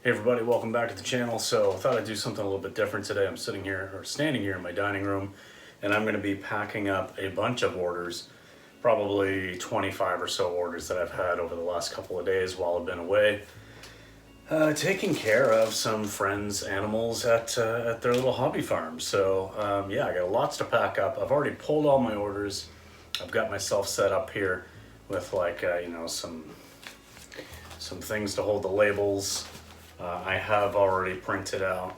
Hey everybody, welcome back to the channel. So I thought I'd do something a little bit different today. I'm sitting here, or standing here in my dining room, and I'm going to be packing up a bunch of orders, probably 25 or so orders that I've had over the last couple of days while I've been away, taking care of some friends' animals at their little hobby farm. So yeah, I got lots to pack up. I've already pulled all my orders. I've got myself set up here with some things to hold the labels. I have already printed out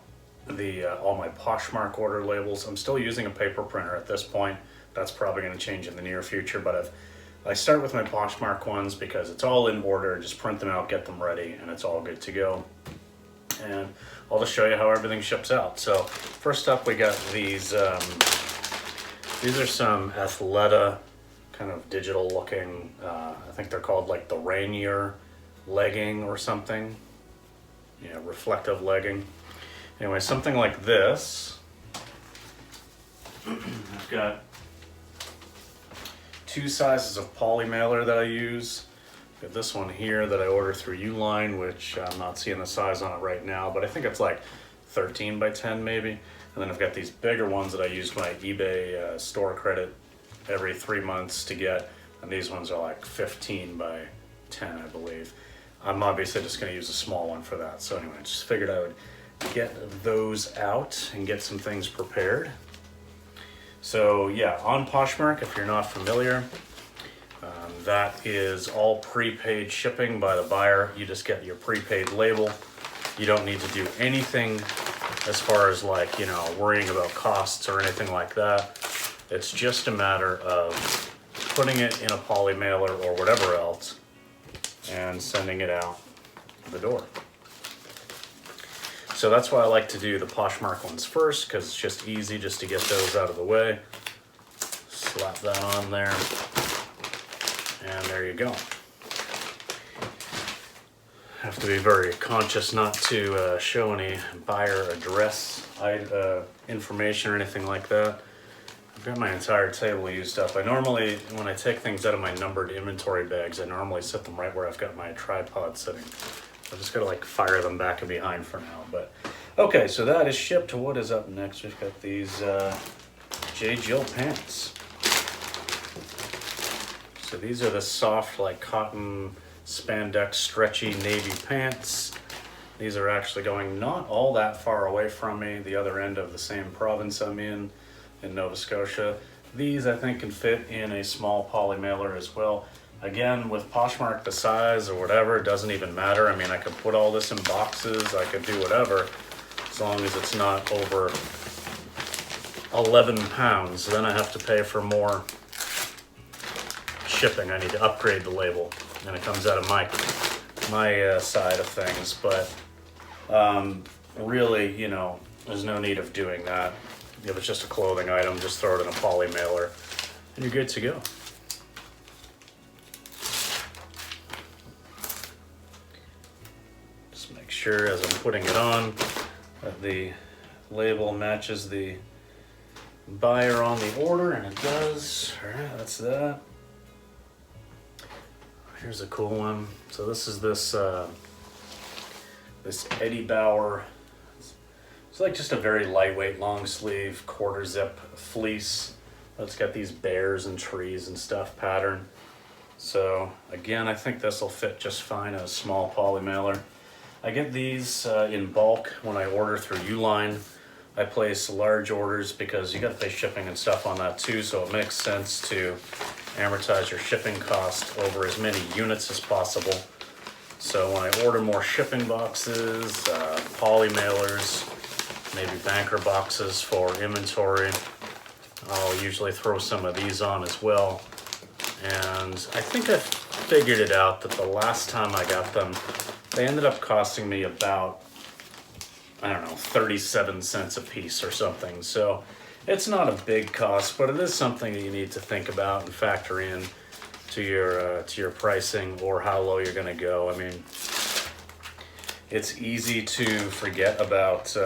all my Poshmark order labels. I'm still using a paper printer at this point. That's probably going to change in the near future, but I start with my Poshmark ones because it's all in order. Just print them out, get them ready, and it's all good to go. And I'll just show you how everything ships out. So first up, we got these. These are some Athleta kind of digital looking. I think they're called like the Rainier legging or something. Yeah, reflective legging. Anyway, something like this. I've got two sizes of poly mailer that I use. I've got this one here that I order through Uline, which I'm not seeing the size on it right now, but I think it's like 13 by 10 maybe. And then I've got these bigger ones that I use my eBay store credit every 3 months to get, and these ones are like 15 by 10, I believe. I'm obviously just going to use a small one for that. So anyway, I just figured I would get those out and get some things prepared. So yeah, on Poshmark, if you're not familiar, that is all prepaid shipping by the buyer. You just get your prepaid label. You don't need to do anything as far as worrying about costs or anything like that. It's just a matter of putting it in a poly mailer or whatever else and sending it out the door. So that's why I like to do the Poshmark ones first, because it's just easy just to get those out of the way. Slap that on there, and there you go. Have to be very conscious not to show any buyer address information or anything like that. I've got my entire table used up. I normally, when I take things out of my numbered inventory bags, I normally set them right where I've got my tripod sitting. I just gotta fire them back and behind for now. But okay, so that is shipped. What is up next? We've got these J. Jill pants. So these are the soft, cotton spandex, stretchy navy pants. These are actually going not all that far away from me, the other end of the same province I'm in Nova Scotia. These I think can fit in a small poly mailer as well. Again, with Poshmark, the size or whatever, it doesn't even matter. I mean, I could put all this in boxes, I could do whatever, as long as it's not over 11 pounds. Then I have to pay for more shipping. I need to upgrade the label, and it comes out of my side of things. But really, there's no need of doing that. If it's just a clothing item, just throw it in a poly mailer and you're good to go. Just make sure as I'm putting it on that the label matches the buyer on the order, and it does. All right, that's that. Here's a cool one. So this is this Eddie Bauer. It's just a very lightweight long sleeve quarter zip fleece. It's got these bears and trees and stuff pattern. So again, I think this will fit just fine in a small poly mailer. I get these in bulk when I order through Uline. I place large orders because you got to pay shipping and stuff on that too, so it makes sense to amortize your shipping cost over as many units as possible. So when I order more shipping boxes, poly mailers, maybe banker boxes for inventory, I'll usually throw some of these on as well. And I think I figured it out that the last time I got them, they ended up costing me about, 37 cents a piece or something. So it's not a big cost, but it is something that you need to think about and factor in to your pricing or how low you're gonna go. I mean, it's easy to forget about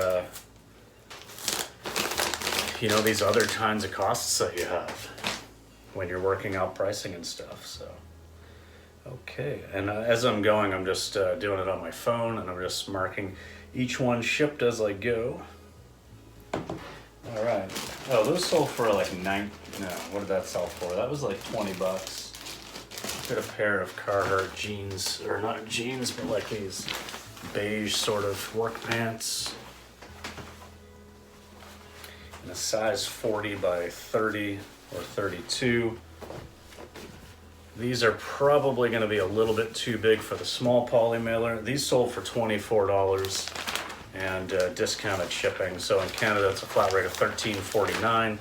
these other kinds of costs that you have when you're working out pricing and stuff. So Okay, and as I'm going, I'm just doing it on my phone, and I'm just marking each one shipped as I go. All right. Oh, those sold for like no, what did that sell for? That was like 20 bucks. Got a pair of Carhartt jeans, or not jeans, but like these beige sort of work pants. In a size 40 by 30 or 32. These are probably going to be a little bit too big for the small poly mailer. These sold for $24 and discounted shipping. So in Canada, it's a flat rate of $13.49.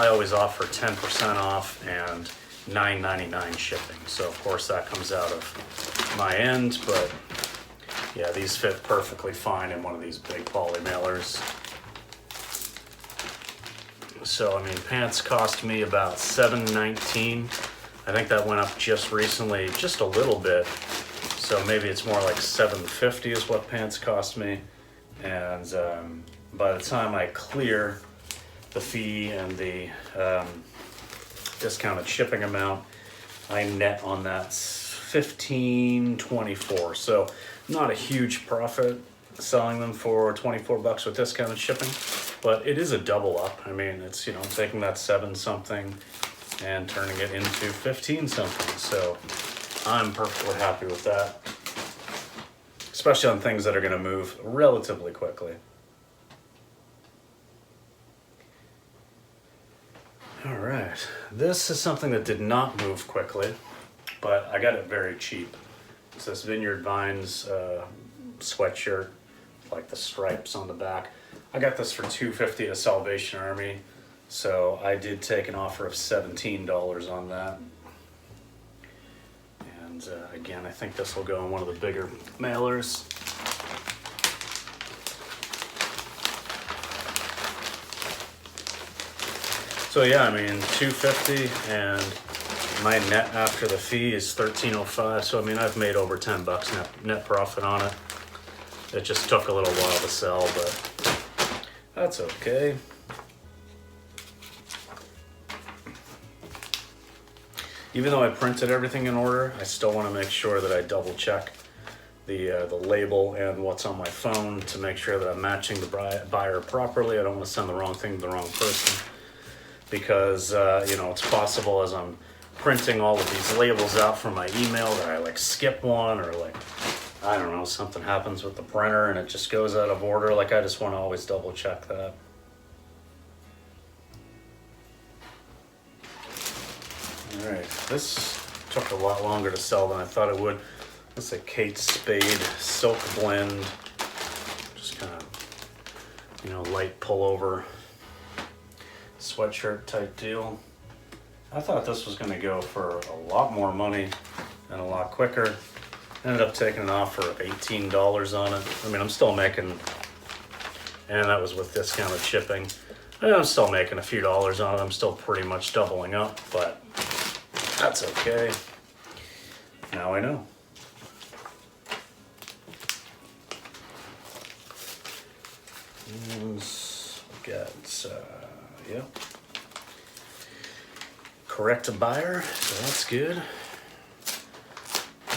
I always offer 10% off and $9.99 shipping. So of course that comes out of my end, but yeah, these fit perfectly fine in one of these big poly mailers. So I mean, pants cost me about $7.19. I think that went up just recently, just a little bit. So maybe it's more like $7.50 is what pants cost me. And by the time I clear the fee and the discounted shipping amount, I net on that $15.24. So not a huge profit selling them for 24 bucks with discounted shipping, but it is a double up. I mean, it's, you know, taking that 7 something and turning it into 15 something. So I'm perfectly happy with that, especially on things that are going to move relatively quickly. All right, this is something that did not move quickly, but I got it very cheap. It's this Vineyard Vines sweatshirt, like the stripes on the back. I got this for $2.50 at Salvation Army. So I did take an offer of $17 on that. And again, I think this will go in one of the bigger mailers. So yeah, I mean, $2.50 and my net after the fee is $13.05. So I mean, I've made over 10 bucks net profit on it. It just took a little while to sell, but that's okay. Even though I printed everything in order, I still want to make sure that I double check the label and what's on my phone to make sure that I'm matching the buyer properly. I don't want to send the wrong thing to the wrong person, because you know, it's possible as I'm printing all of these labels out from my email that I like skip one, or like, I don't know, something happens with the printer and it just goes out of order. Like, I just want to always double check that. All right, this took a lot longer to sell than I thought it would. This is a Kate Spade silk blend, just kind of, you know, light pullover sweatshirt type deal. I thought this was going to go for a lot more money and a lot quicker. Ended up taking an offer of $18 on it. I mean, I'm still making, and that was with discounted shipping. I'm still making a few dollars on it. I'm still pretty much doubling up, but that's okay. Now I know. Got, yeah. Correct a buyer, so that's good.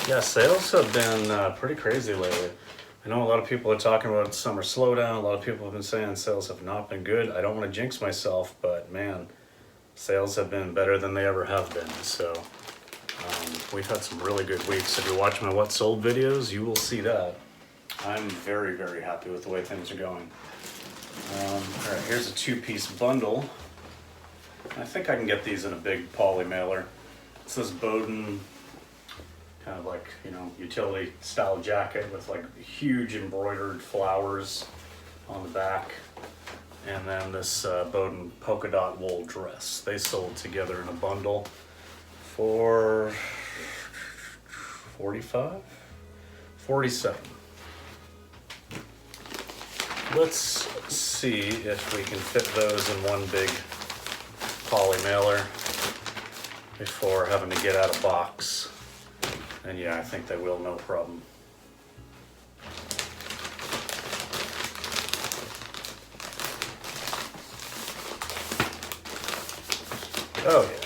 Yeah, sales have been pretty crazy lately. I know a lot of people are talking about summer slowdown. A lot of people have been saying sales have not been good. I don't want to jinx myself, but man, sales have been better than they ever have been. So we've had some really good weeks. If you watch my What Sold videos, you will see that. I'm very, very happy with the way things are going. All right, here's a 2-piece bundle. I think I can get these in a big poly mailer. It's this Bowden kind of like, you know, utility style jacket with like huge embroidered flowers on the back. And then this Bowden polka dot wool dress. They sold together in a bundle for $45? $47. Let's see if we can fit those in one big poly mailer before having to get out a box. And yeah, I think they will, no problem. Oh yeah.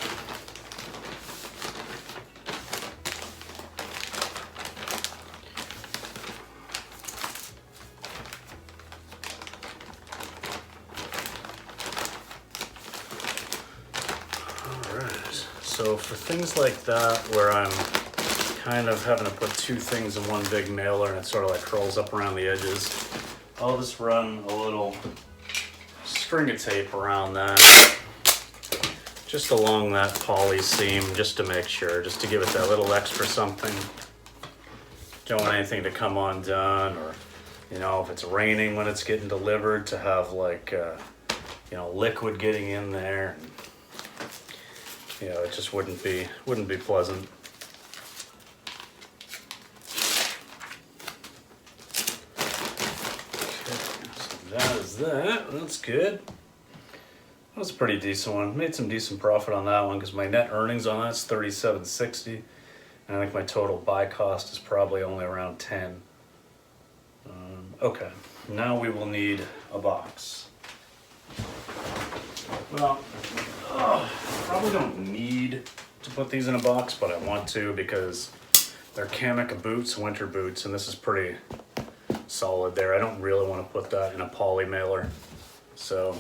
So for things like that, where I'm kind of having to put two things in one big mailer and it sort of like curls up around the edges, I'll just run a little string of tape around that, just along that poly seam, just to make sure, just to give it that little extra something. Don't want anything to come undone, or, you know, if it's raining when it's getting delivered, to have like, you know, liquid getting in there. You know, it just wouldn't be pleasant. That is that. That's good. That was a pretty decent one. Made some decent profit on that one because my net earnings on that's $37.60, and I think my total buy cost is probably only around 10. Okay, now we will need a box. Well, probably don't need to put these in a box, but I want to because they're Kamika boots, winter boots, and this is pretty solid there. I don't really want to put that in a poly mailer, so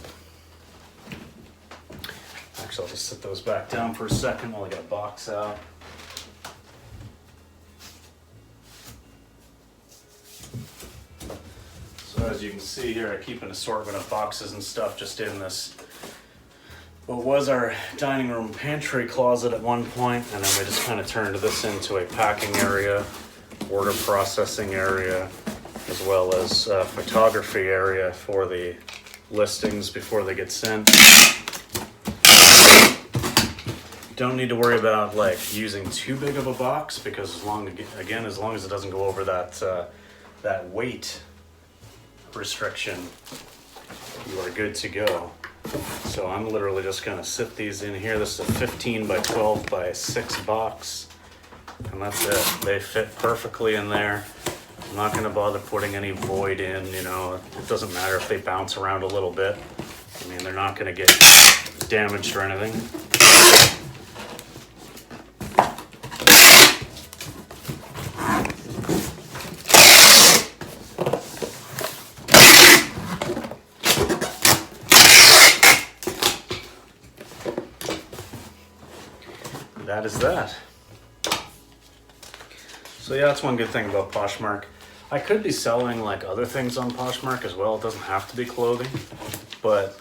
actually I'll just sit those back down for a second while I get a box out. So as you can see here, I keep an assortment of boxes and stuff just in this what was our dining room pantry closet at one point, and then we just kind of turned this into a packing area, order processing area, as well as photography area for the listings before they get sent. Don't need to worry about like using too big of a box, because as long as it doesn't go over that weight restriction, you are good to go. So I'm literally just gonna sit these in here. This is a 15 by 12 by 6 box, and that's it. They fit perfectly in there. I'm not gonna bother putting any void in, you know. It doesn't matter if they bounce around a little bit. I mean, they're not gonna get damaged or anything. That is that. So yeah, that's one good thing about Poshmark. I could be selling like other things on Poshmark as well. It doesn't have to be clothing, but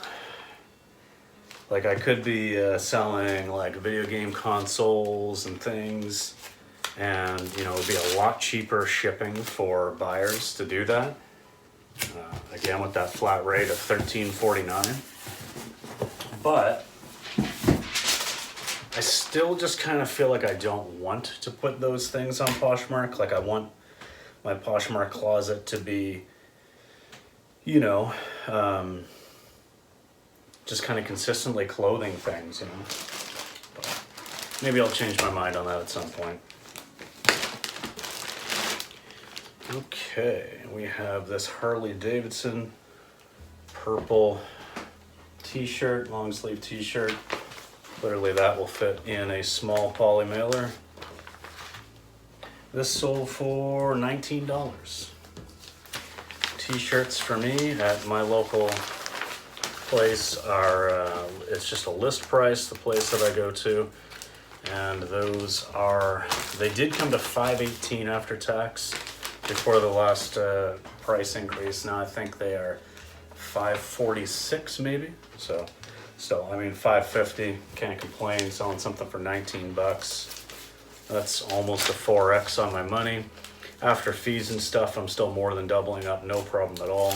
like I could be selling like video game consoles and things, and you know, it'd be a lot cheaper shipping for buyers to do that. Again, with that flat rate of $13.49, but I still just kind of feel like I don't want to put those things on Poshmark. Like I want my Poshmark closet to be, you know, just kind of consistently clothing things, you know. But maybe I'll change my mind on that at some point. Okay, we have this Harley Davidson purple t-shirt, long sleeve t-shirt. Literally that will fit in a small poly mailer. This sold for $19. T-shirts for me at my local place are, it's just a list price, the place that I go to. And those are, they did come to $5.18 after tax before the last price increase. Now I think they are $5.46 maybe. So still, I mean, $5.50, can't complain. Selling something for 19 bucks. That's almost a 4x on my money. After fees and stuff, I'm still more than doubling up, no problem at all.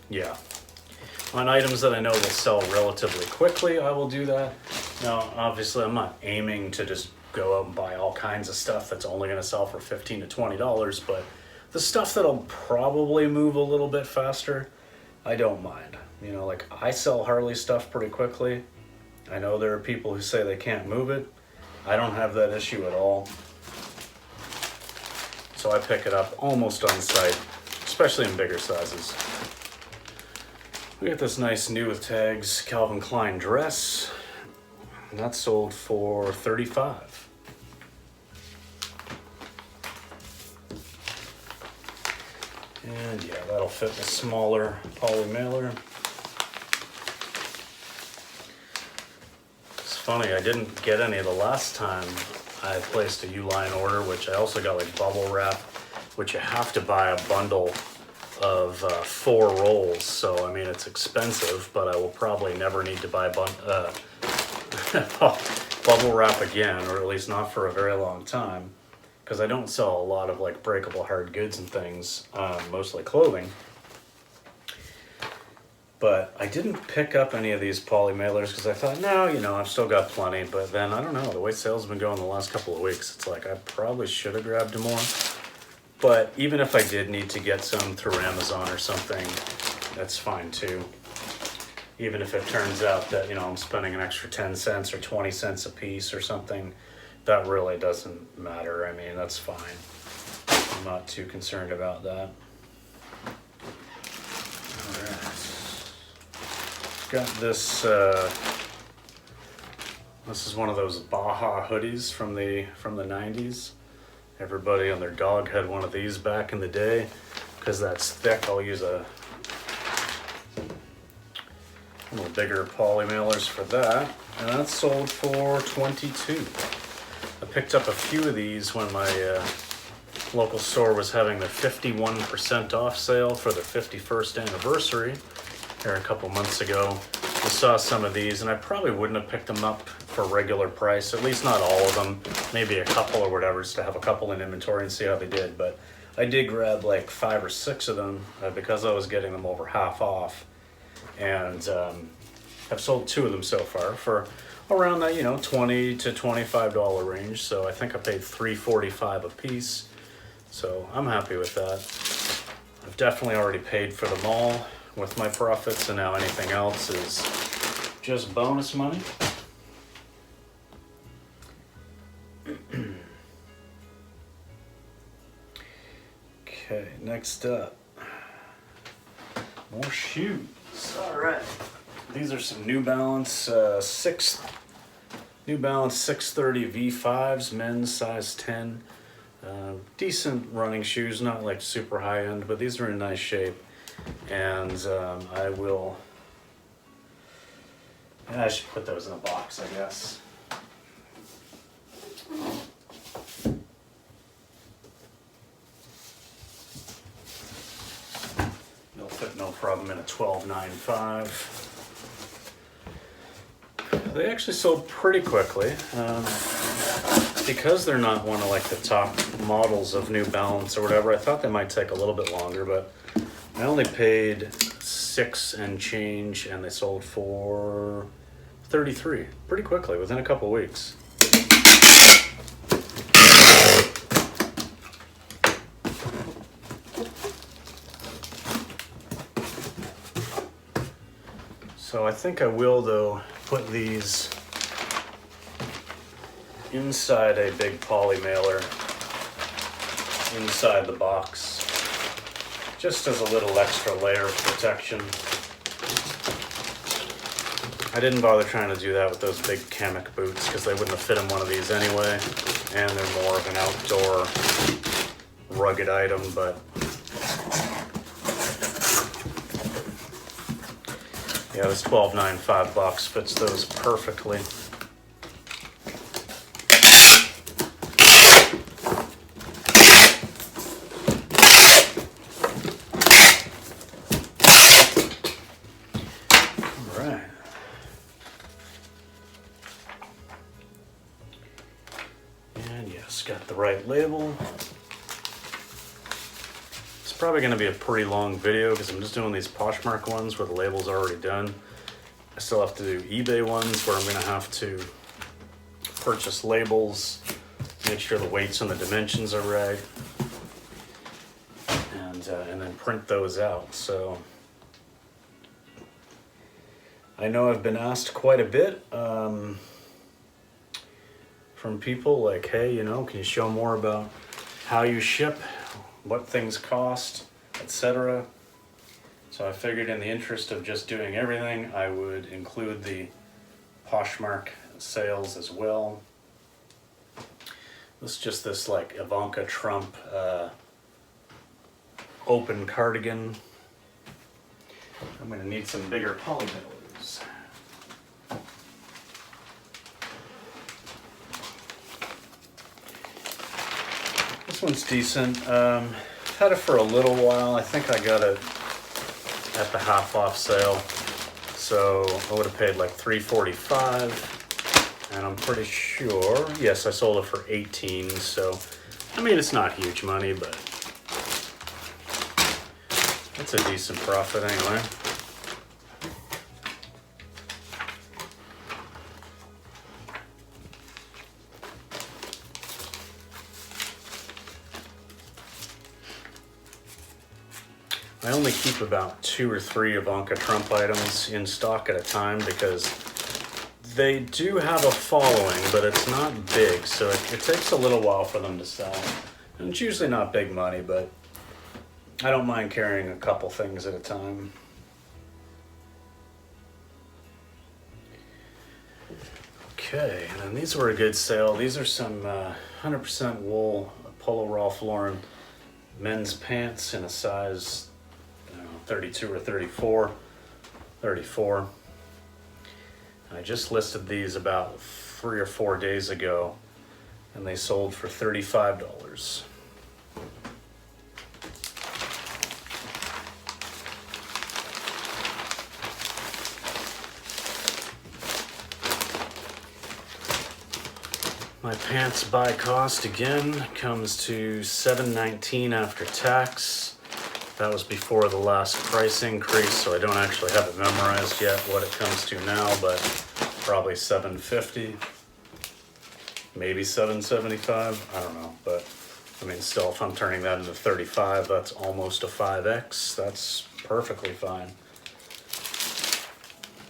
Yeah. On items that I know will sell relatively quickly, I will do that. Now, obviously, I'm not aiming to just go out and buy all kinds of stuff that's only gonna sell for $15 to $20, but the stuff that'll probably move a little bit faster, I don't mind. You know, like I sell Harley stuff pretty quickly. I know there are people who say they can't move it. I don't have that issue at all. So I pick it up almost on site, especially in bigger sizes. We got this nice new with tags Calvin Klein dress, and that's sold for $35. And yeah, that'll fit a smaller poly mailer. funny, I didn't get any the last time I placed a Uline order, which I also got like bubble wrap, which you have to buy a bundle of 4 rolls. So I mean, it's expensive, but I will probably never need to buy bubble wrap again, or at least not for a very long time, because I don't sell a lot of like breakable hard goods and things, mostly clothing. But I didn't pick up any of these poly mailers because I thought, no, you know, I've still got plenty. But then, I don't know, the way sales have been going the last couple of weeks, it's like I probably should have grabbed more. But even if I did need to get some through Amazon or something, that's fine too. Even if it turns out that, you know, I'm spending an extra 10 cents or 20 cents a piece or something, that really doesn't matter. I mean, that's fine. I'm not too concerned about that. All right. Got this, this is one of those Baja hoodies from the 90s. Everybody and their dog had one of these back in the day. Because that's thick, I'll use a little bigger poly mailers for that. And that's sold for $22. I picked up a few of these when my local store was having their 51% off sale for their 51st anniversary here a couple months ago. I saw some of these and I probably wouldn't have picked them up for regular price, at least not all of them, maybe a couple or whatever, just to have a couple in inventory and see how they did. But I did grab like 5 or 6 of them because I was getting them over half off, and I've sold 2 of them so far for around that, you know, $20 to $25 range. So I think I paid $3.45 a piece, so I'm happy with that. I've definitely already paid for them all with my profits, and now anything else is just bonus money. Okay, next up, more shoes. All right, these are some New Balance New Balance 630 V5s, men's size 10. Decent running shoes, not like super high end, but these are in nice shape. And I should put those in a box, I guess. They'll fit no problem in a 12.95. They actually sold pretty quickly. Because they're not one of like the top models of New Balance or whatever, I thought they might take a little bit longer, but I only paid $6 and change, and they sold for $33 pretty quickly, within a couple weeks. So I think I will, though, put these inside a big poly mailer inside the box, just as a little extra layer of protection. I didn't bother trying to do that with those big Kamek boots because they wouldn't have fit in one of these anyway, and they're more of an outdoor rugged item. But yeah, this $12.95 box fits those perfectly. Got the right label. It's probably going to be a pretty long video because I'm just doing these Poshmark ones where the label's already done. I still have to do eBay ones where I'm going to have to purchase labels, make sure the weights and the dimensions are right, and then print those out. So I know I've been asked quite a bit from people like, hey, you know, can you show more about how you ship, what things cost, etc. So I figured in the interest of just doing everything, I would include the Poshmark sales as well. This is just this like Ivanka Trump open cardigan. I'm gonna need some bigger poly mailers. This one's decent. Had it for a little while. I think I got it at the half off sale. So I would have paid like $3.45, and I'm pretty sure, yes, I sold it for $18. So, I mean, it's not huge money, but it's a decent profit anyway. I only keep about 2 or 3 Ivanka Trump items in stock at a time because they do have a following, but it's not big, so it takes a little while for them to sell. And it's usually not big money, but I don't mind carrying a couple things at a time. Okay, and these were a good sale. These are some 100% wool Polo Ralph Lauren men's pants in a size 32 or 34. I just listed these about 3 or 4 days ago, and they sold for $35. My pants buy cost again comes to $7.19 after tax. That was before the last price increase, so I don't actually have it memorized yet what it comes to now, but probably $7.50, maybe $7.75, I don't know. But I mean, still, if I'm turning that into 35, that's almost a 5X. That's perfectly fine.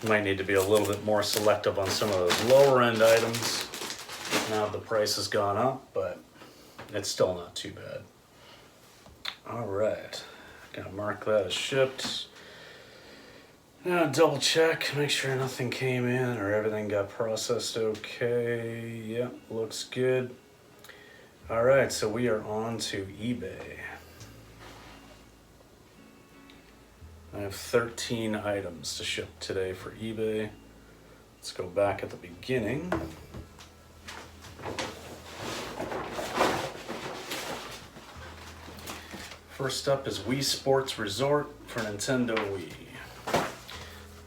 Might need to be a little bit more selective on some of those lower end items now the price has gone up, but it's still not too bad. All right. Gonna mark that as shipped. Now double check, make sure nothing came in or everything got processed okay. Yep, looks good. All right, so we are on to eBay. I have 13 items to ship today for eBay. Let's go back at the beginning. First up is Wii Sports Resort for Nintendo Wii.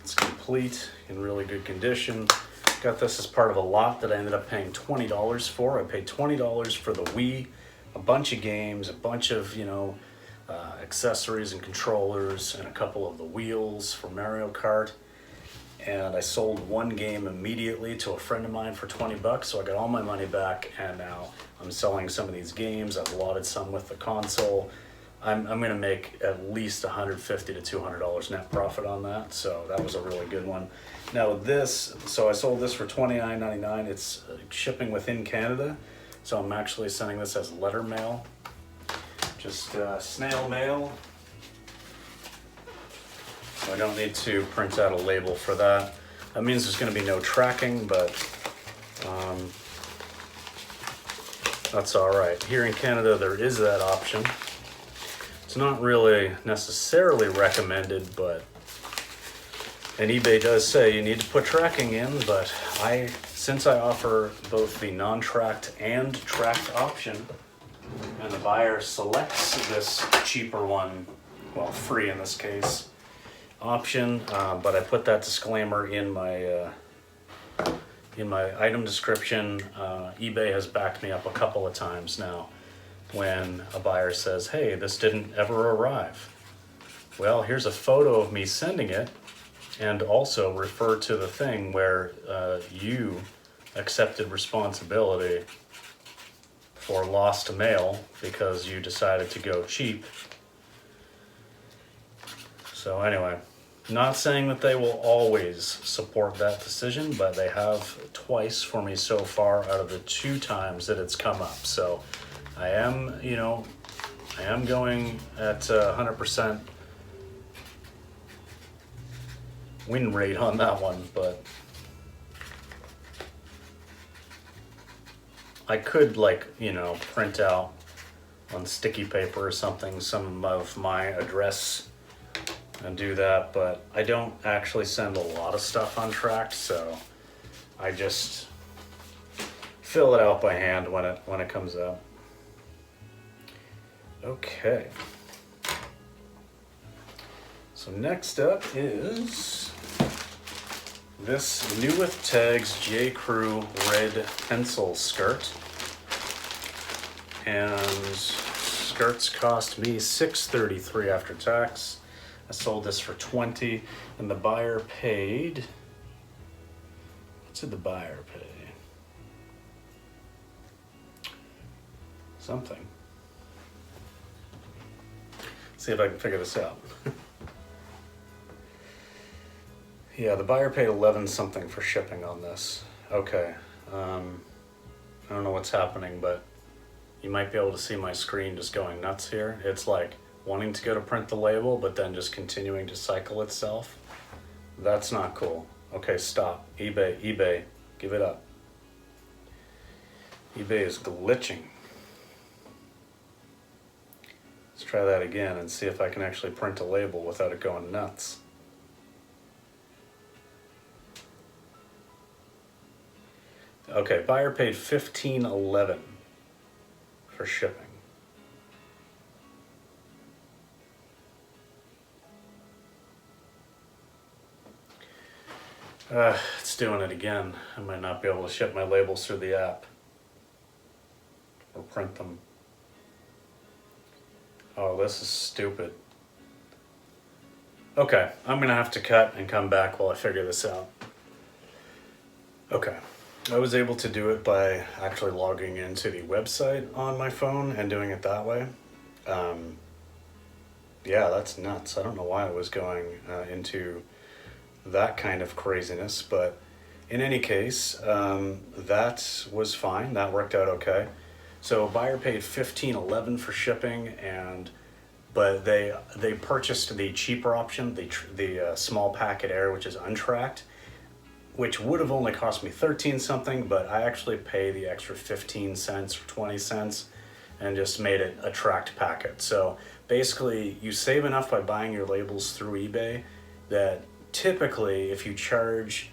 It's complete, in really good condition. Got this as part of a lot that I ended up paying $20 for. I paid $20 for the Wii, a bunch of games, a bunch of, accessories and controllers, and a couple of the wheels for Mario Kart. And I sold one game immediately to a friend of mine for $20, so I got all my money back, and now I'm selling some of these games. I've allotted some with the console. I'm gonna make at least $150 to $200 net profit on that, so that was a really good one. Now this, so I sold this for $29.99. It's shipping within Canada, so I'm actually sending this as letter mail, just snail mail. So I don't need to print out a label for that. That means there's gonna be no tracking, but that's all right. Here in Canada, there is that option. It's not really necessarily recommended, but, and eBay does say you need to put tracking in, but since I offer both the non-tracked and tracked option, and the buyer selects this cheaper one, well, free in this case, option, but I put that disclaimer in my item description. eBay has backed me up a couple of times now when a buyer says, hey, this didn't ever arrive. Well, here's a photo of me sending it, and also refer to the thing where you accepted responsibility for lost mail because you decided to go cheap. So anyway, not saying that they will always support that decision, but they have twice for me so far out of the 2 times that it's come up. So I am going at 100% win rate on that one, but I could, print out on sticky paper or something some of my address and do that, but I don't actually send a lot of stuff untracked, so I just fill it out by hand when it comes out. Okay. So next up is this New With Tags J. Crew red pencil skirt. And skirts cost me $6.33 after tax. I sold this for $20 and the buyer paid, what did the buyer pay? Something. See if I can figure this out. Yeah, the buyer paid 11 something for shipping on this. Okay, I don't know what's happening, but you might be able to see my screen just going nuts here. It's like wanting to go to print the label, but then just continuing to cycle itself. That's not cool. Okay, stop. eBay, give it up. eBay is glitching. Let's try that again and see if I can actually print a label without it going nuts. Okay, buyer paid $15.11 for shipping. It's doing it again. I might not be able to ship my labels through the app or print them. Oh, this is stupid. Okay, I'm gonna have to cut and come back while I figure this out. Okay, I was able to do it by actually logging into the website on my phone and doing it that way. Yeah, that's nuts. I don't know why I was going into that kind of craziness, but in any case, that was fine. That worked out okay. So buyer paid $15.11 for shipping, but they purchased the cheaper option, the small packet air, which is untracked, which would have only cost me 13 something, but I actually pay the extra 15 cents or 20 cents and just made it a tracked packet. So basically you save enough by buying your labels through eBay that typically if you charge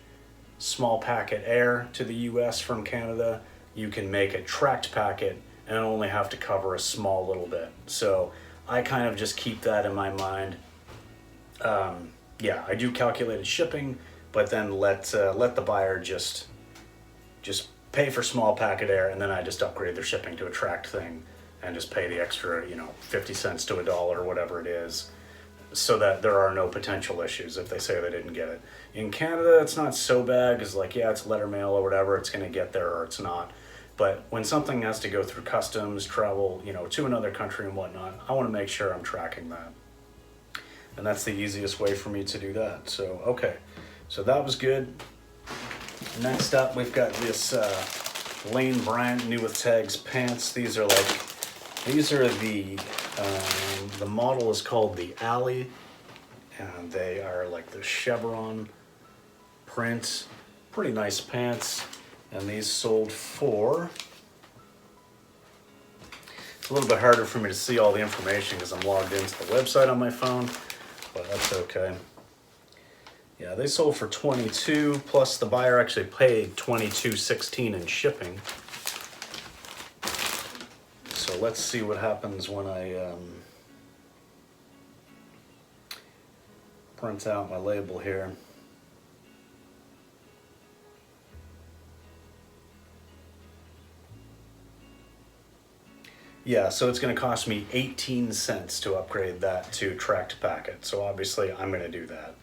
small packet air to the US from Canada, you can make a tracked packet and only have to cover a small little bit. So I kind of just keep that in my mind. Yeah, I do calculated shipping, but then let the buyer just pay for small packet air, and then I just upgrade their shipping to a tracked thing and just pay the extra, 50 cents to $1 or whatever it is, so that there are no potential issues if they say they didn't get it. In Canada, it's not so bad because, yeah, it's letter mail or whatever, it's going to get there or it's not. But when something has to go through customs, travel, to another country and whatnot, I want to make sure I'm tracking that. And that's the easiest way for me to do that. So, okay. So that was good. Next up, we've got this Lane Bryant New With Tags pants. These are the model is called the Alley, and they are like the chevron print. Pretty nice pants. And these sold for, it's a little bit harder for me to see all the information because I'm logged into the website on my phone, but that's okay. Yeah, they sold for $22, plus the buyer actually paid $22.16 in shipping. So let's see what happens when I print out my label here. Yeah, so it's going to cost me 18 cents to upgrade that to tracked packet. So obviously I'm going to do that.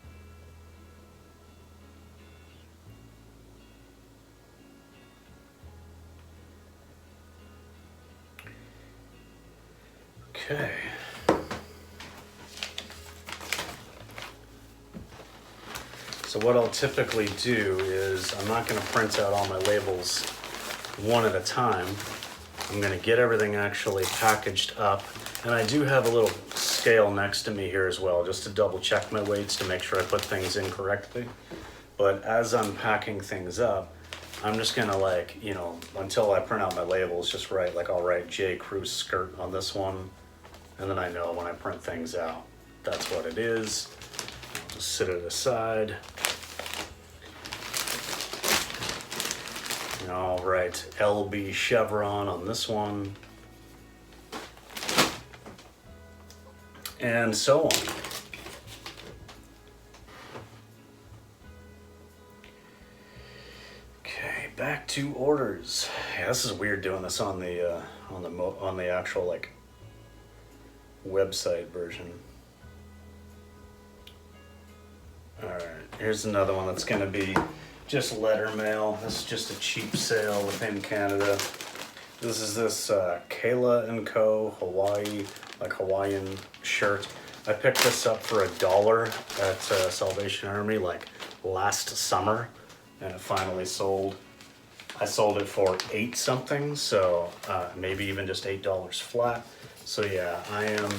Okay. So what I'll typically do is I'm not going to print out all my labels one at a time. I'm going to get everything actually packaged up, and I do have a little scale next to me here as well, just to double check my weights to make sure I put things in correctly. But as I'm packing things up, I'm just going to until I print out my labels, just I'll write J. Crew skirt on this one, and then I know when I print things out, that's what it is. I'll just set it aside. All right, LB chevron on this one. and so on. Okay, back to orders. Yeah, this is weird doing this on the actual like website version. All right, here's another one that's going to be just letter mail. This is just a cheap sale within Canada. This is this Kayla & Co. Hawaiian shirt. I picked this up for $1 at Salvation Army like last summer, and it finally sold. I sold it for $8 something, so maybe even just $8 flat. So yeah, I am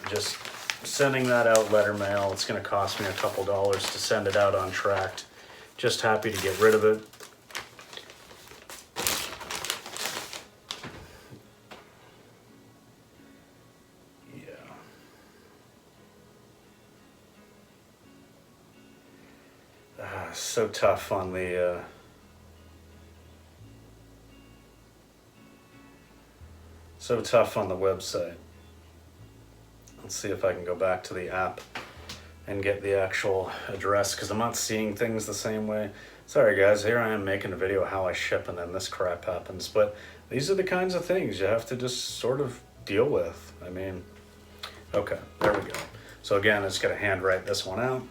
just sending that out letter mail. It's going to cost me a couple dollars to send it out on tracked. Just happy to get rid of it. So tough on the website. Let's see if I can go back to the app and get the actual address, because I'm not seeing things the same way. Sorry guys, here I am making a video of how I ship and then this crap happens, but these are the kinds of things you have to just sort of deal with. I mean, okay, there we go. So again, I just gotta handwrite this one out.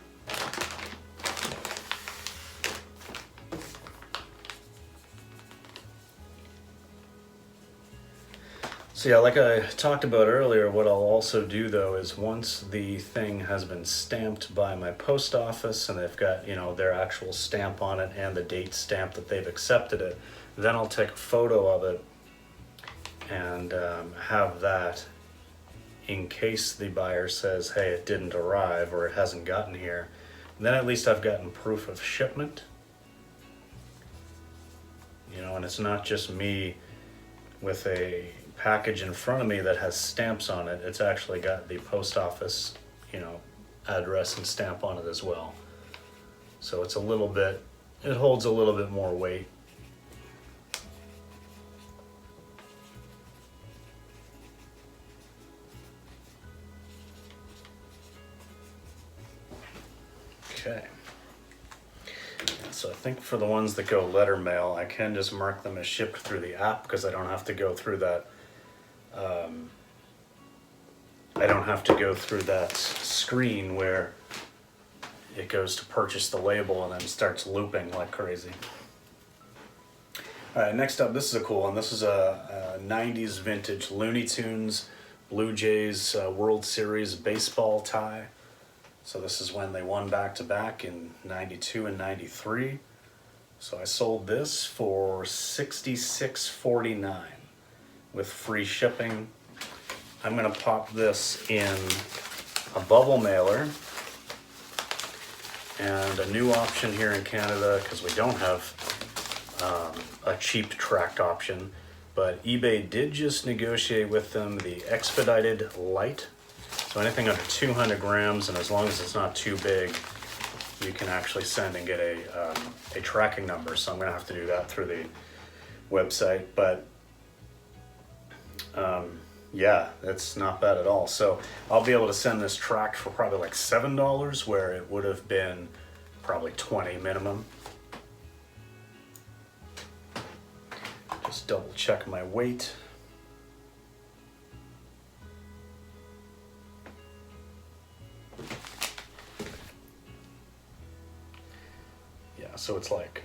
So yeah, like I talked about earlier, what I'll also do though is once the thing has been stamped by my post office and they've got, you know, their actual stamp on it and the date stamp that they've accepted it, then I'll take a photo of it and have that in case the buyer says, hey, it didn't arrive or it hasn't gotten here. And then at least I've gotten proof of shipment. You know, and it's not just me with a package in front of me that has stamps on it. It's actually got the post office, you know, address and stamp on it as well. So it's a little bit, it holds a little bit more weight. Okay. So I think for the ones that go letter mail, I can just mark them as shipped through the app because I don't have to go through that. Screen where it goes to purchase the label and then starts looping like crazy. All right, next up, this is a cool one. This is a 90s vintage Looney Tunes Blue Jays World Series baseball tie. So this is when they won back-to-back in 92 and 93. So I sold this for $66.49 with free shipping. I'm gonna pop this in a bubble mailer, and a new option here in Canada, because we don't have a cheap tracked option, but eBay did just negotiate with them the expedited light. So anything under 200 grams, and as long as it's not too big, you can actually send and get a tracking number. So I'm gonna have to do that through the website, but yeah, it's not bad at all. So I'll be able to send this tracked for probably like $7, where it would have been probably $20 minimum. Just double check my weight. Yeah, so it's like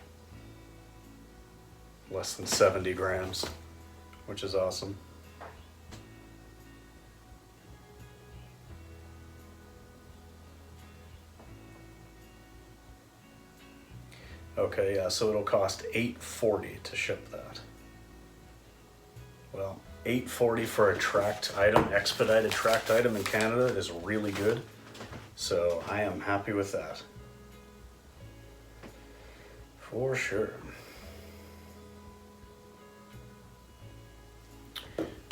less than 70 grams, which is awesome. Okay, yeah, so it'll cost $8.40 to ship that. Well, $8.40 for a tracked item, expedited tracked item in Canada is really good. So I am happy with that. For sure.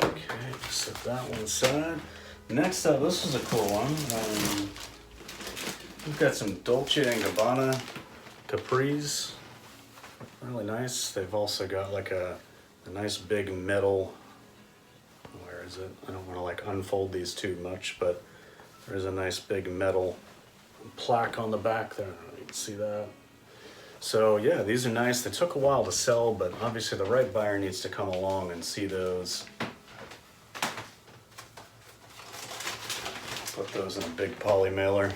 Okay, set that one aside. Next up, this is a cool one. We've got some Dolce & Gabbana capris, really nice. They've also got like a nice big metal, where is it? I don't want to like unfold these too much, but There's a nice big metal plaque on the back there. You can see that. So yeah, these are nice. They took a while to sell, but obviously the right buyer needs to come along and see those. Put those in a big poly mailer.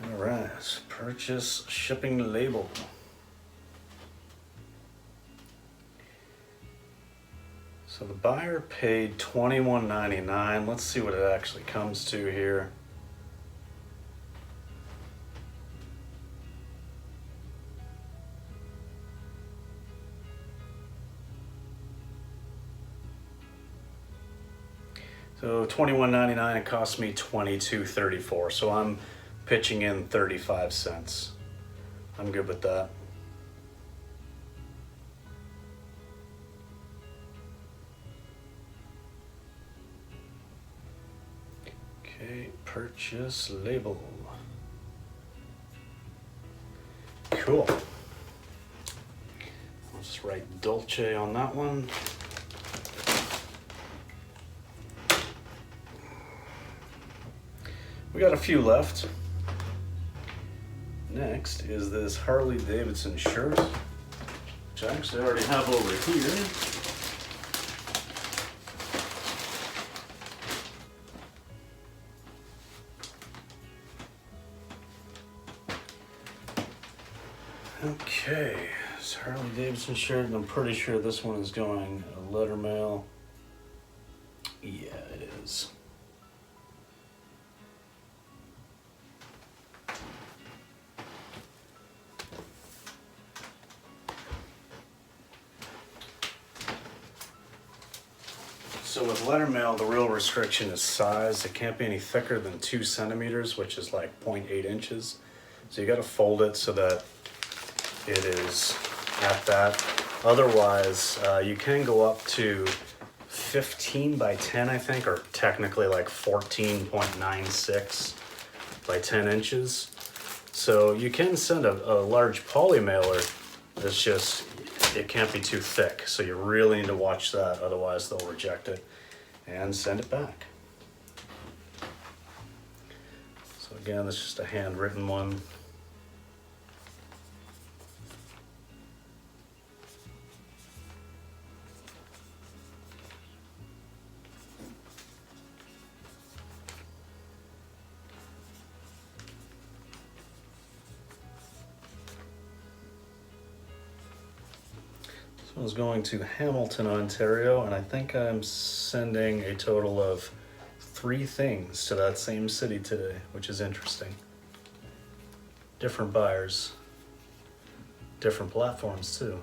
Alright, purchase shipping label. So the buyer paid $21.99. Let's see what it actually comes to here. So $21.99, it cost me $22.34. So I'm pitching in 35 cents. I'm good with that. Okay, purchase label. Cool. I'll just write Dolce on that one. We got a few left. Next is this Harley Davidson shirt, which I actually already have over here. Okay, it's Harley Davidson shirt, and I'm pretty sure this one is going a letter mail. Yeah, it is. So with letter mail, the real restriction is size. It can't be any thicker than 2 centimeters, which is like 0.8 inches. So you got to fold it so that it is at that. Otherwise, you can go up to 15 by 10, I think, or technically like 14.96 by 10 inches. So you can send a large poly mailer. It's just, it can't be too thick. So you really need to watch that, otherwise they'll reject it and send it back. So again, it's just a handwritten one. This one's going to Hamilton, Ontario, and I think I'm sending a total of 3 things to that same city today, which is interesting. Different buyers, different platforms too.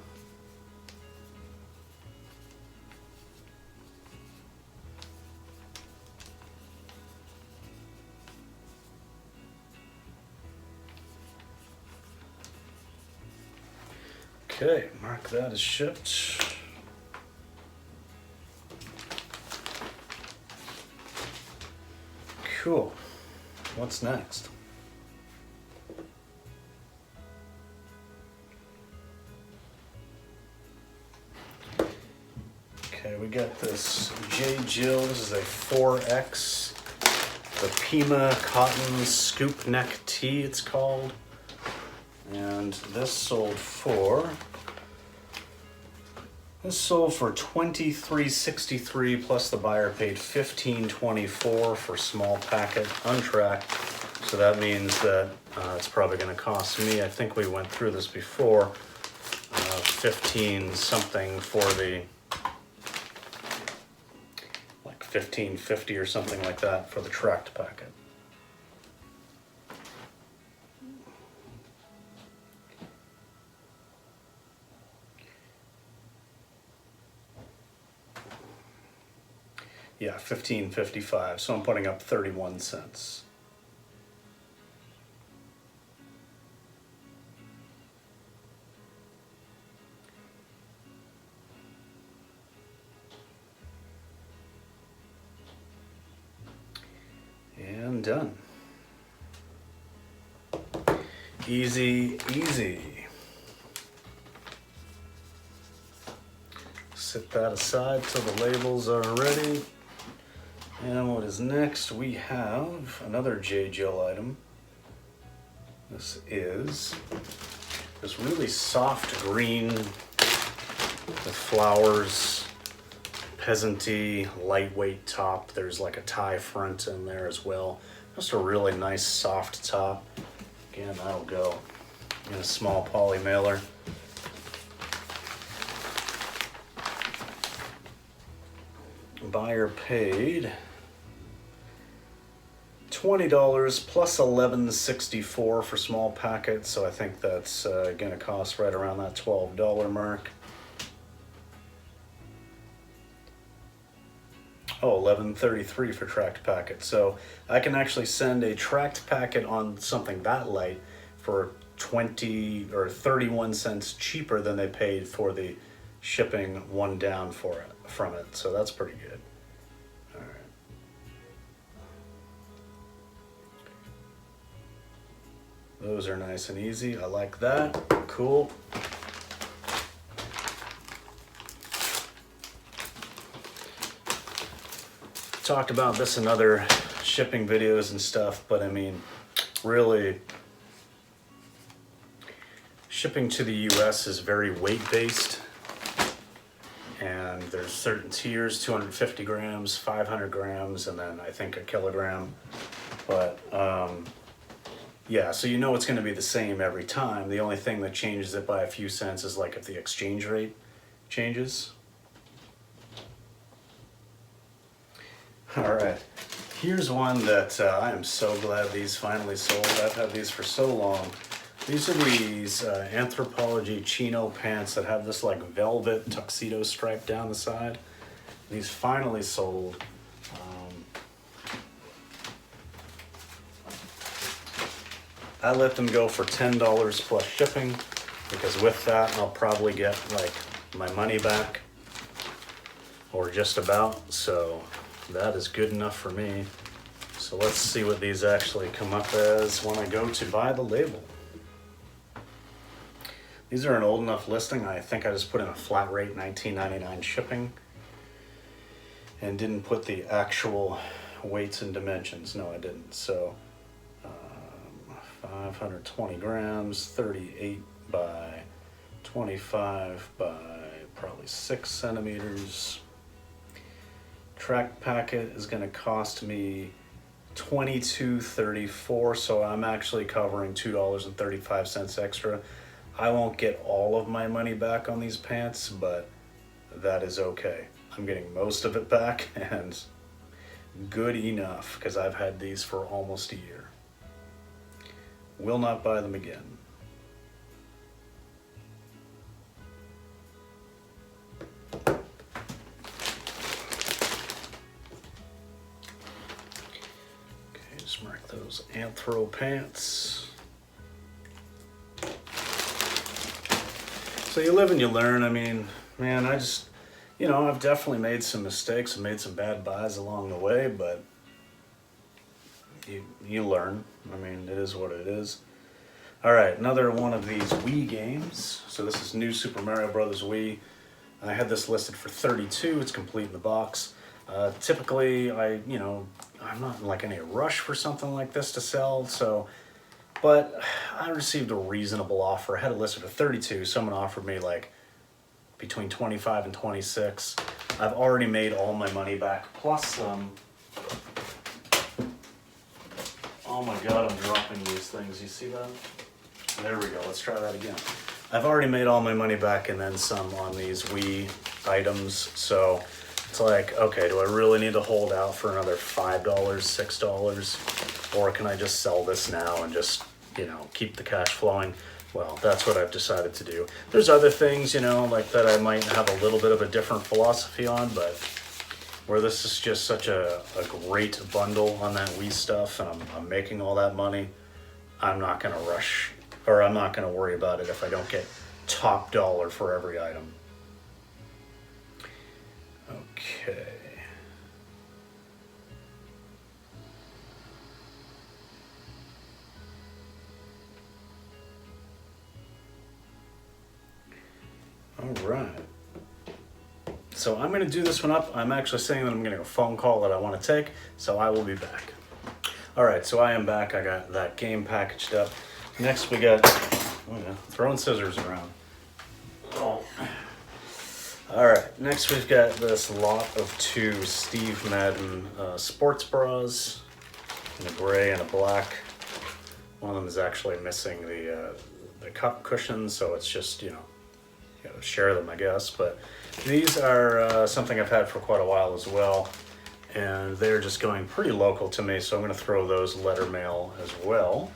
Okay, mark that as shipped. Cool. What's next? Okay, we got this J. Jill. This is a 4X. The Pima Cotton Scoop Neck Tee, it's called. And this sold for $23.63, plus the buyer paid $15.24 for small packet, untracked. So that means that it's probably going to cost me, I think we went through this before, 15 something for the, like $15.50 or something like that for the tracked packet. Yeah, $15.55, so I'm putting up 31 cents. and done. Easy, easy. Set that aside till the labels are ready. And what is next? We have another J. Jill item. This is this really soft green with flowers, peasanty, lightweight top. There's like a tie front in there as well. Just a really nice soft top. Again, that'll go in a small poly mailer. Buyer paid $20 plus $11.64 for small packets, so I think that's gonna cost right around that $12 mark. Oh, $11.33 for tracked packet. So I can actually send a tracked packet on something that light for 20 or 31 cents cheaper than they paid for the shipping one down for it from it. So that's pretty good. All right. Those are nice and easy. I like that. Cool. Talked about this in other shipping videos and stuff, but I mean, really, shipping to the US is very weight-based, and there's certain tiers, 250 grams, 500 grams, and then I think a kilogram. But yeah, so you know it's going to be the same every time. The only thing that changes it by a few cents is like if the exchange rate changes. All right, here's one that I am so glad these finally sold. I've had these for so long. These are these Anthropology chino pants that have this like velvet tuxedo stripe down the side. These finally sold. I let them go for $10 plus shipping, because with that I'll probably get like my money back, or just about, so that is good enough for me. So let's see what these actually come up as when I go to buy the label. These are an old enough listing. I think I just put in a flat rate $19.99 shipping and didn't put the actual weights and dimensions. No, I didn't. So 520 grams, 38 by 25 by probably 6 centimeters. Track packet is going to cost me $22.34, so I'm actually covering $2.35 extra. I won't get all of my money back on these pants, but that is okay. I'm getting most of it back, and good enough, because I've had these for almost a year. Will not buy them again. Just mark those Anthro pants. So you live and you learn. I mean, man, I just, you know, I've definitely made some mistakes and made some bad buys along the way, but you learn. I mean, it is what it is. All right, another one of these Wii games. So this is New Super Mario Brothers Wii. I had this listed for $32. It's complete in the box. Typically, I'm not in like any rush for something like this to sell, so, but I received a reasonable offer. I had it listed for $32. Someone offered me like between $25 and $26. I've already made all my money back, plus some. Oh my God, I'm dropping these things. You see that? There we go. Let's try that again. I've already made all my money back and then some on these Wii items, so it's like, okay, do I really need to hold out for another $5, $6? Or can I just sell this now and just, you know, keep the cash flowing? Well, that's what I've decided to do. There's other things, you know, like that I might have a little bit of a different philosophy on, but where this is just such a great bundle on that Wii stuff, and I'm making all that money, I'm not gonna rush, or I'm not gonna worry about it if I don't get top dollar for every item. Okay. All right. So I'm going to do this one up. I'm actually saying that I'm getting a phone call that I want to take, so I will be back. All right, so I am back. I got that game packaged up. Next we got, throwing scissors around. Oh. All right, next we've got this lot of 2 Steve Madden sports bras in a gray and a black. One of them is actually missing the cup cushion, so it's just, you know, share them, I guess. But these are something I've had for quite a while as well, and they're just going pretty local to me, so I'm going to throw those letter mail as well.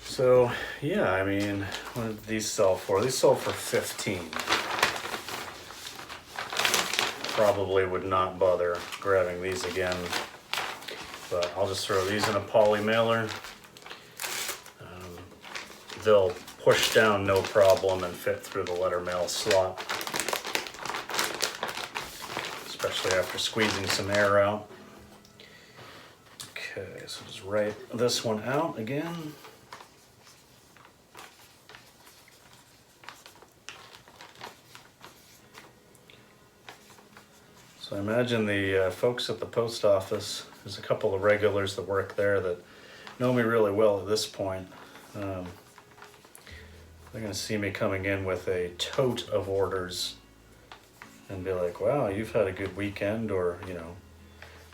So yeah, I mean, what did these sell for? These sold for $15. Probably would not bother grabbing these again, but I'll just throw these in a poly mailer. They'll push down no problem and fit through the letter mail slot, especially after squeezing some air out. Okay, so just write this one out again. So I imagine the folks at the post office, there's a couple of regulars that work there that know me really well at this point. They're going to see me coming in with a tote of orders and be like, wow, you've had a good weekend, or, you know,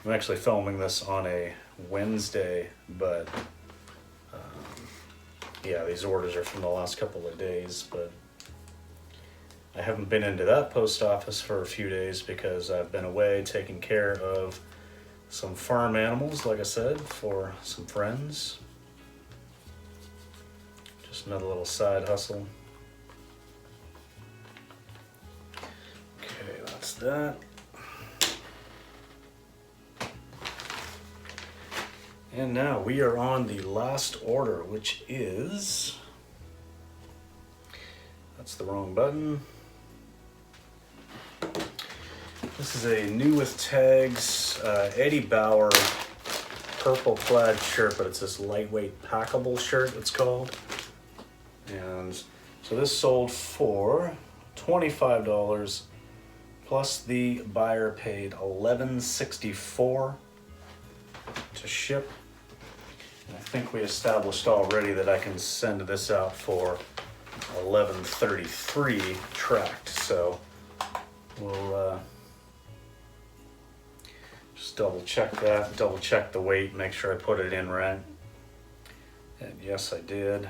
I'm actually filming this on a Wednesday, but yeah, these orders are from the last couple of days, but I haven't been into that post office for a few days because I've been away taking care of some farm animals, like I said, for some friends. Just another little side hustle. Okay, that's that. And now we are on the last order, which is, that's the wrong button. This is a new with tags, Eddie Bauer purple plaid shirt, but it's this lightweight packable shirt, it's called. And so this sold for $25, plus the buyer paid $11.64 to ship. And I think we established already that I can send this out for $11.33 tracked. So we'll just double check that, double check the weight, make sure I put it in right. And yes, I did.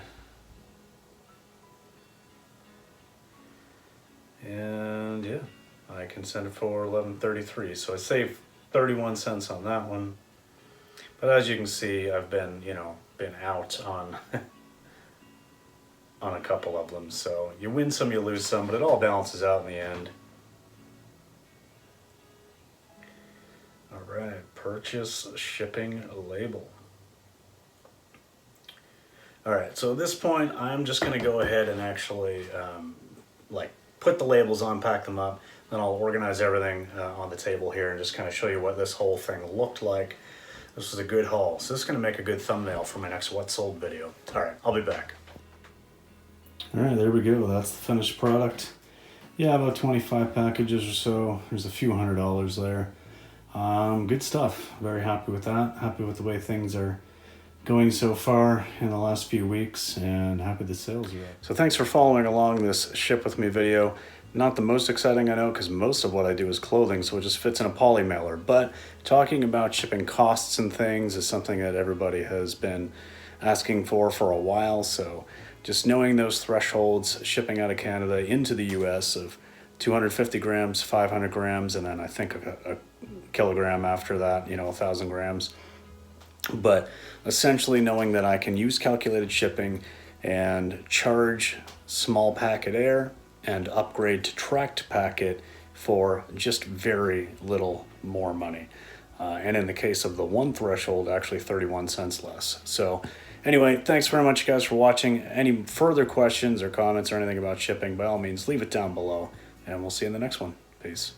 And yeah, I can send it for $11.33. So I saved 31 cents on that one. But as you can see, I've been, been out on on a couple of them. So you win some, you lose some, but it all balances out in the end. All right, purchase shipping label. All right, so at this point, I'm just gonna go ahead and actually put the labels on, pack them up, then I'll organize everything on the table here and just kind of show you what this whole thing looked like. This was a good haul, so this is gonna make a good thumbnail for my next What Sold video. All right, I'll be back. All right, there we go, that's the finished product. Yeah, about 25 packages or so. There's a few $100s there. Good stuff, very happy with that. Happy with the way things are going so far in the last few weeks, and happy the sales are up. So thanks for following along this ship with me video. Not the most exciting, I know, because most of what I do is clothing, so it just fits in a poly mailer. But talking about shipping costs and things is something that everybody has been asking for a while. So just knowing those thresholds, shipping out of Canada into the US of 250 grams, 500 grams, and then I think a kilogram after that, 1,000 grams. But essentially knowing that I can use calculated shipping and charge small packet air and upgrade to tracked packet for just very little more money. And in the case of the one threshold, actually 31 cents less. So anyway, thanks very much, guys, for watching. Any further questions or comments or anything about shipping, by all means, leave it down below, and we'll see you in the next one. Peace.